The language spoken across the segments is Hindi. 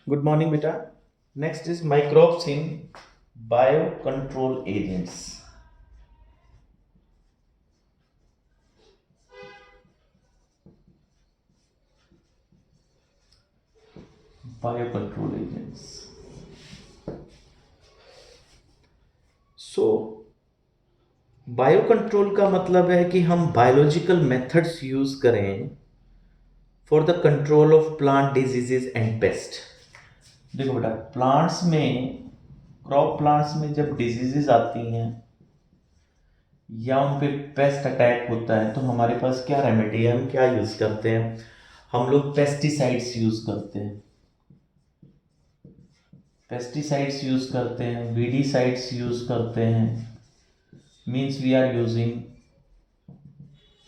Good morning, beta. Next is microbes in biocontrol agents. Biocontrol agents. So, biocontrol का मतलब है कि हम बायोलॉजिकल मेथड्स यूज करें for the control of plant diseases and paste. देखो बेटा, प्लांट्स में, क्रॉप प्लांट्स में जब डिजीजेस आती हैं या उन पे पेस्ट अटैक होता है तो हमारे पास क्या रेमेडी है, हम क्या यूज करते हैं? हम लोग पेस्टिसाइड्स यूज करते हैं। पेस्टिसाइड्स यूज करते हैं, वीडीसाइड्स यूज करते हैं। Means we are using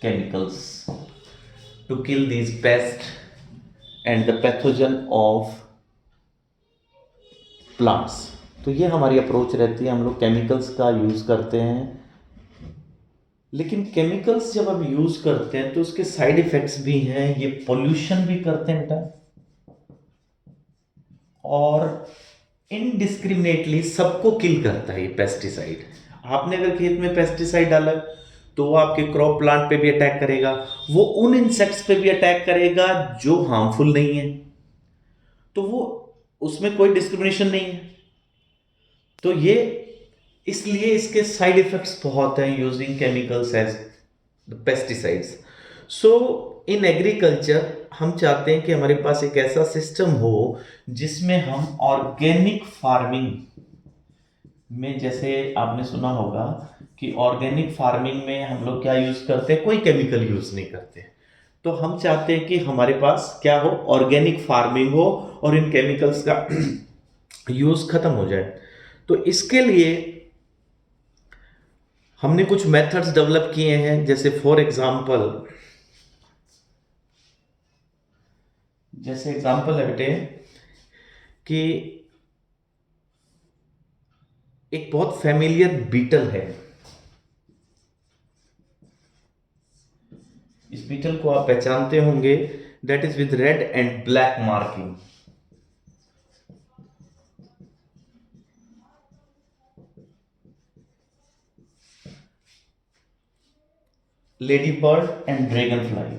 chemicals to kill these pests and the pathogen of plants। तो ये हमारी अप्रोच रहती है, हम लोग केमिकल्स का यूज़ करते हैं। लेकिन केमिकल्स जब हम यूज़ करते हैं तो उसके साइड इफ़ेक्ट्स भी हैं, ये पोल्यूशन भी करते हैं बेटा, और इनडिस्क्रिमिनेटली सबको किल करता है ये पेस्टिसाइड। आपने अगर खेत में पेस्टिसाइड डाला तो वो आपके क्रॉप प्लांट पे भी अटैक करेगा, वो उन इंसेक्ट्स पे भी अटैक करेगा जो हार्मफुल नहीं है, तो वो उसमें कोई डिस्क्रिमिनेशन नहीं है। तो ये इसलिए इसके साइड इफेक्ट्स बहुत हैं using chemicals as the pesticides. So in agriculture हम चाहते हैं कि हमारे पास एक ऐसा सिस्टम हो जिसमें हम ऑर्गेनिक फार्मिंग में, जैसे आपने सुना होगा कि ऑर्गेनिक फार्मिंग में हम लोग क्या यूज करते हैं, कोई केमिकल यूज नहीं करते। तो हम चाहते हैं कि हमारे पास क्या हो, ऑर्गेनिक फार्मिंग हो और इन केमिकल्स का यूज खत्म हो जाए। तो इसके लिए हमने कुछ मेथड्स डेवलप किए हैं, जैसे फॉर एग्जांपल, है बेटे कि एक बहुत फेमिलियर बीटल है। इस बीटल को आप पहचानते होंगे, that is with red and black marking. Lady bird and dragon fly.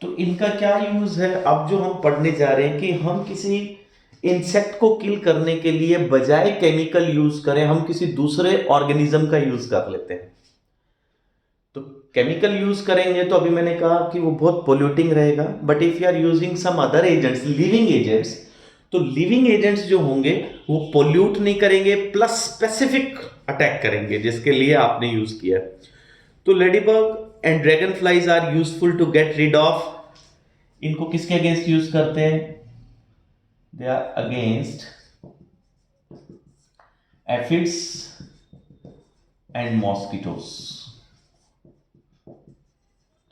तो इनका क्या यूज है, अब जो हम पढ़ने जा रहे हैं कि हम किसी इंसेक्ट को किल करने के लिए बजाय केमिकल यूज करें, हम किसी दूसरे ऑर्गेनिज्म का यूज कर लेते हैं। तो केमिकल यूज करेंगे तो अभी मैंने कहा कि वो बहुत पोल्यूटिंग रहेगा, but if you are using some other agents, living agents, तो लिविंग एजेंट्स जो होंगे वो पोल्यूट नहीं करेंगे, प्लस स्पेसिफिक अटैक करेंगे जिसके लिए आपने यूज किया। तो ladybug and dragon flies are useful to get rid of. इनको किसके अगेंस्ट यूज करते हैं? They are against aphids and mosquitoes.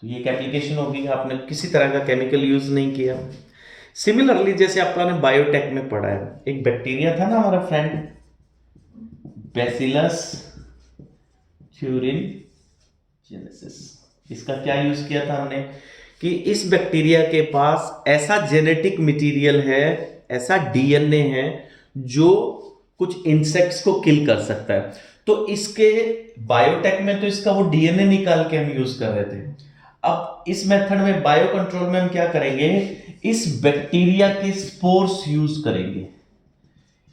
तो ये एक एप्लीकेशन होगी, आपने किसी तरह का केमिकल यूज नहीं किया। सिमिलरली जैसे आपने बायोटेक में पढ़ा है, एक बैक्टीरिया था ना हमारा फ्रेंड, बैसिलस थ्यूरिनजेनेसिस। इसका क्या यूज किया था हमने कि इस बैक्टीरिया के पास ऐसा जेनेटिक मटेरियल है, ऐसा डीएनए है जो कुछ इंसेक्ट्स को किल कर सकता है। तो इसके बायोटेक में तो इसका वो डीएनए निकाल के हम यूज कर रहे थे। अब इस मेथड में, बायो कंट्रोल में, हम क्या करेंगे, इस बैक्टीरिया के स्पोर्स यूज करेंगे।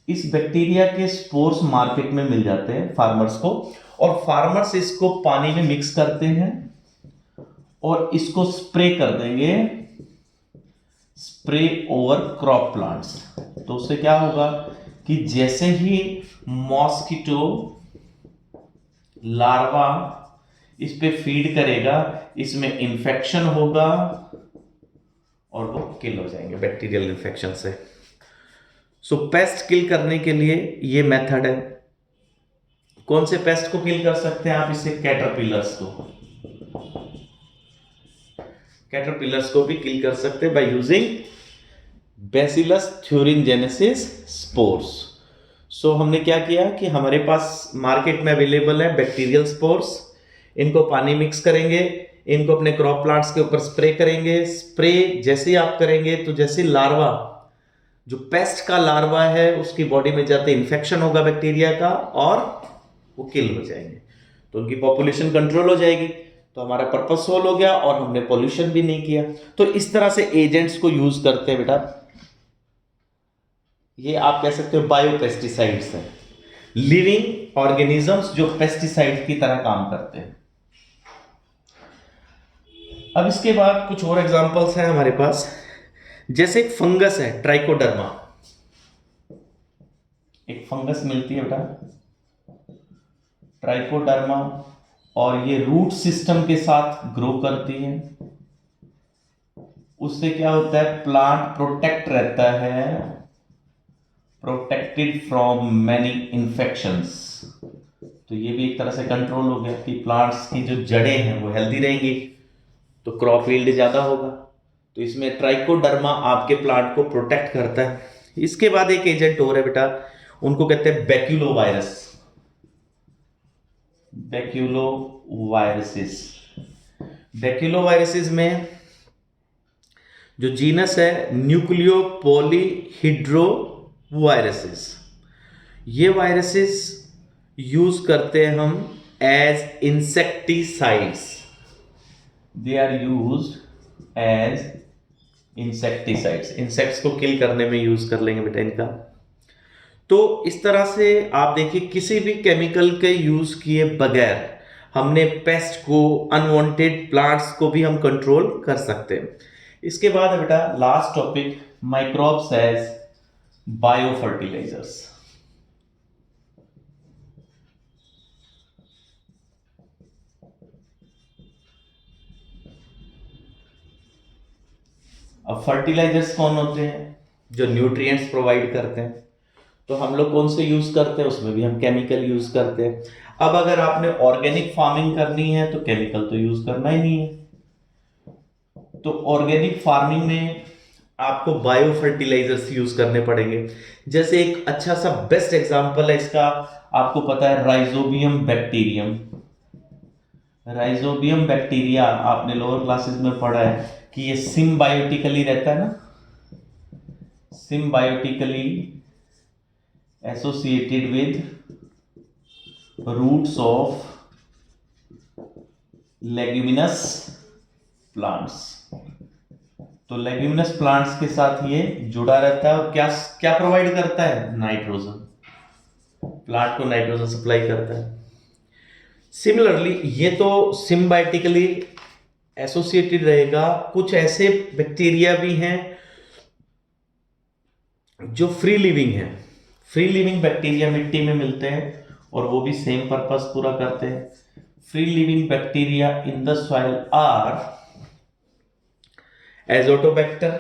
इस बैक्टीरिया के स्पोर्स मार्केट में मिल जाते हैं फार्मर्स को, और फार्मर्स इसको पानी में मिक्स करते हैं और इसको स्प्रे कर देंगे, स्प्रे ओवर क्रॉप प्लांट्स। तो उससे क्या होगा कि जैसे ही मॉस्किटो लार्वा इस पे फीड करेगा, इसमें इंफेक्शन होगा और वो किल हो जाएंगे बैक्टीरियल इन्फेक्शन से। सो पेस्ट किल करने के लिए ये मेथड है। कौन से पेस्ट को किल कर सकते हैं आप इससे? कैटरपिलर्स को। कैटरपिलर्स को भी किल कर सकते हैं by using bacillus thuringiensis spores. So हमने क्या किया कि हमारे पास मार्केट में अवेलेबल है बैक्टीरियल स्पोर्स, इनको पानी मिक्स करेंगे, इनको अपने क्रॉप प्लांट्स के ऊपर स्प्रे करेंगे। स्प्रे जैसे ही आप करेंगे तो जैसे लार्वा, जो पेस्ट का लार्वा है, उसकी बॉडी में जाते इन्फेक्शन होगा बैक्टीरिया का और वो किल हो जाएंगे, तो उनकी पॉपुलेशन कंट्रोल हो जाएगी। तो हमारा पर्पस सोल्व हो गया और हमने पॉल्यूशन भी नहीं किया। तो इस तरह से एजेंट्स को यूज करते हैं बेटा, ये आप कह सकते हो बायो पेस्टिसाइड्स हैं, लिविंग ऑर्गेनिजम्स जो पेस्टिसाइड की तरह काम करते हैं। अब इसके बाद कुछ और एग्जांपल्स हैं हमारे पास, जैसे एक फंगस है ट्राइकोडर्मा, एक फंगस मिलती है बेटा ट्राइकोडर्मा, और ये रूट सिस्टम के साथ ग्रो करती है। उससे क्या होता है, प्लांट प्रोटेक्ट रहता है, प्रोटेक्टेड फ्रॉम मैनी इन्फेक्शंस। तो ये भी एक तरह से कंट्रोल हो गया कि प्लांट्स की जो जड़ें हैं वो हेल्दी रहेंगी, तो क्रॉप यील्ड ज्यादा होगा। तो इसमें ट्राइकोडर्मा आपके प्लांट को प्रोटेक्ट करता है। इसके बाद एक एजेंट और है बेटा, उनको कहते हैं baculo virus, baculo viruses. Baculo viruses में जो जीनस है न्यूक्लियो पॉलीहिड्रो वायरसेस, ये वायरसेस यूज करते हैं हम as insecticides, they are used as insecticides, insects को किल करने में यूज कर लेंगे बेटा इनका। तो इस तरह से आप देखिए किसी भी केमिकल के यूज किए बगैर हमने पेस्ट को, अनवांटेड प्लांट्स को भी हम कंट्रोल कर सकते हैं। इसके बाद है बेटा last topic, microbes as bio fertilizers. अब फर्टिलाइजर्स कौन होते हैं, जो न्यूट्रिएंट्स प्रोवाइड करते हैं। तो हम लोग कौन से यूज करते हैं, उसमें भी हम केमिकल यूज करते हैं। अब अगर आपने ऑर्गेनिक फार्मिंग करनी है तो केमिकल तो यूज करना ही नहीं है। तो ऑर्गेनिक फार्मिंग में आपको बायो फर्टिलाइजर्स यूज करने पड़ेंगे। जैसे एक अच्छा सा बेस्ट एग्जांपल है इसका, आपको पता है राइजोबियम बैक्टीरियम। राइजोबियम बैक्टीरिया आपने लोअर क्लासेस में पढ़ा है कि ये सिम्बायोटिकली रहता है ना, symbiotically associated with roots of leguminous plants. तो लेग्यूमिनस प्लांट्स के साथ ये जुड़ा रहता है और क्या क्या प्रोवाइड करता है, नाइट्रोजन, प्लांट को नाइट्रोजन सप्लाई करता है। सिमिलरली ये तो सिम्बायोटिकली एसोसिएटेड रहेगा। कुछ ऐसे बैक्टीरिया भी हैं जो फ्री लिविंग है, फ्री लिविंग बैक्टीरिया मिट्टी में मिलते हैं और वो भी सेम पर्पस पूरा करते हैं। Free living bacteria in the soil are azotobacter,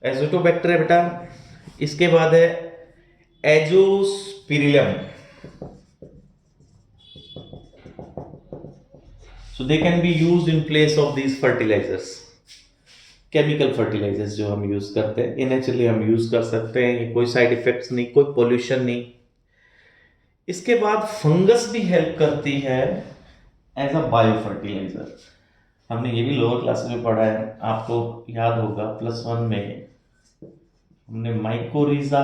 azotobacter है बेटा। इसके बाद है azospirillum. So they can be used in place of these fertilizers, chemical fertilizers जो हम यूज करते हैं, ये नेचुरली हम यूज कर सकते हैं, कोई साइड इफेक्ट्स नहीं, कोई पोल्यूशन नहीं। इसके बाद फंगस भी हेल्प करती है एज अ बायो फर्टिलाइजर। हमने ये भी लोअर क्लासेस में पढ़ा है, आपको याद होगा +1 में हमने माइकोरिजा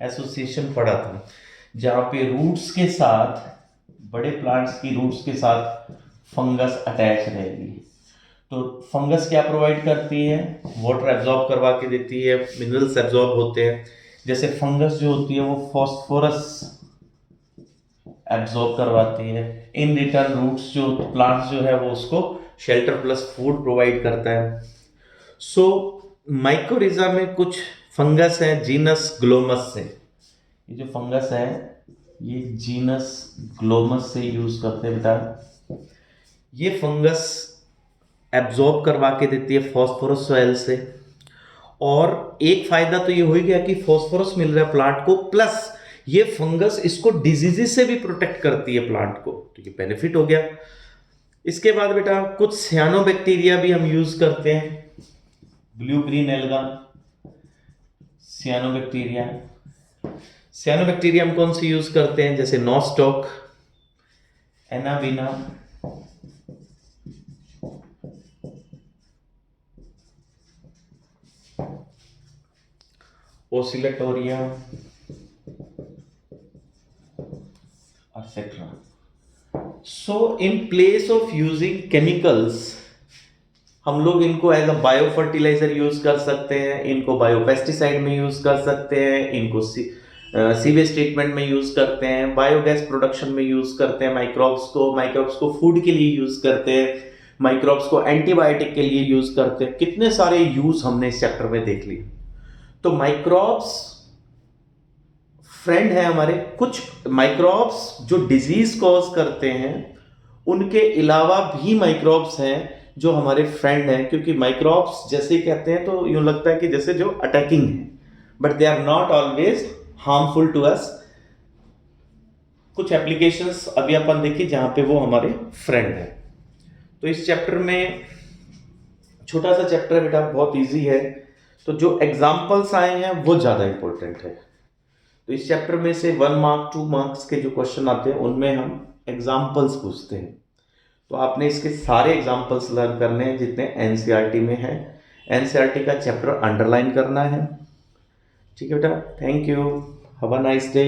एसोसिएशन पढ़ा था, जहां पे रूट्स के साथ, बड़े प्लांट्स की रूट्स के साथ फंगस अटैच रहेगी। तो फंगस क्या प्रोवाइड करती है, वाटर एब्जॉर्ब करवा के देती है, मिनरल्स एब्जॉर्ब होते हैं। जैसे फंगस जो होती है वो फॉस्फोरस एब्जॉर्ब करवाती है, इन रिटर्न रूट्स जो प्लांट्स जो है वो उसको शेल्टर प्लस फूड प्रोवाइड करता है। सो माइकोरिजा में कुछ फंगस है जीनस ग्लोमस से, ये जो फंगस है ये जीनस ग्लोमस से यूज करते हैं बेटा। ये फंगस एब्जॉर्ब करवा के देती है फॉस्फोरस सॉइल से, और एक फायदा तो ये हो गया कि फॉस्फोरस मिल रहा है प्लांट को, प्लस ये फंगस इसको डिजीजेस से भी प्रोटेक्ट करती है प्लांट को, तो ये बेनिफिट हो गया। इसके बाद बेटा कुछ सियानोबैक्टीरिया भी हम यूज करते हैं, ब्लू ग्रीन एल्गा, सियानोबैक्टीरिया। सियानोबैक्टीरिया हम कौन सी यूज करते हैं, जैसे nostoc, एनावीना, Oscillatoria, etc. So in place of using chemicals, हम लोग इनको as a bio fertilizer use कर सकते हैं, इनको बायो पेस्टिसाइड में यूज कर सकते हैं, इनको सीवेज ट्रीटमेंट में यूज करते हैं, बायोगैस प्रोडक्शन में यूज करते हैं, माइक्रोब्स को फूड के लिए यूज करते हैं, माइक्रोब्स को एंटीबायोटिक के लिए यूज करते हैं। कितने सारे यूज हमने इस चैप्टर में देख लिए। तो माइक्रोब्स फ्रेंड है हमारे। कुछ माइक्रोब्स जो डिजीज कॉज करते हैं, उनके अलावा भी माइक्रोब्स हैं जो हमारे फ्रेंड हैं, क्योंकि माइक्रोब्स जैसे ही कहते हैं तो यूं लगता है कि जैसे जो अटैकिंग है, but they are not always harmful to us. कुछ एप्लीकेशंस अभी अपन देखिए जहां पे वो हमारे फ्रेंड है। तो इस चैप्टर में, छोटा सा चैप्टर है बेटा, बहुत इजी है, तो जो एग्जाम्पल्स आए हैं वो ज्यादा इंपॉर्टेंट है। तो इस चैप्टर में से 1 मार्क 2 मार्क्स के जो क्वेश्चन आते हैं उनमें हम एग्जाम्पल्स पूछते हैं। तो आपने इसके सारे एग्जाम्पल्स लर्न करने हैं जितने एनसीईआरटी में है। एनसीईआरटी का चैप्टर अंडरलाइन करना है। ठीक है बेटा, thank you, have a nice day.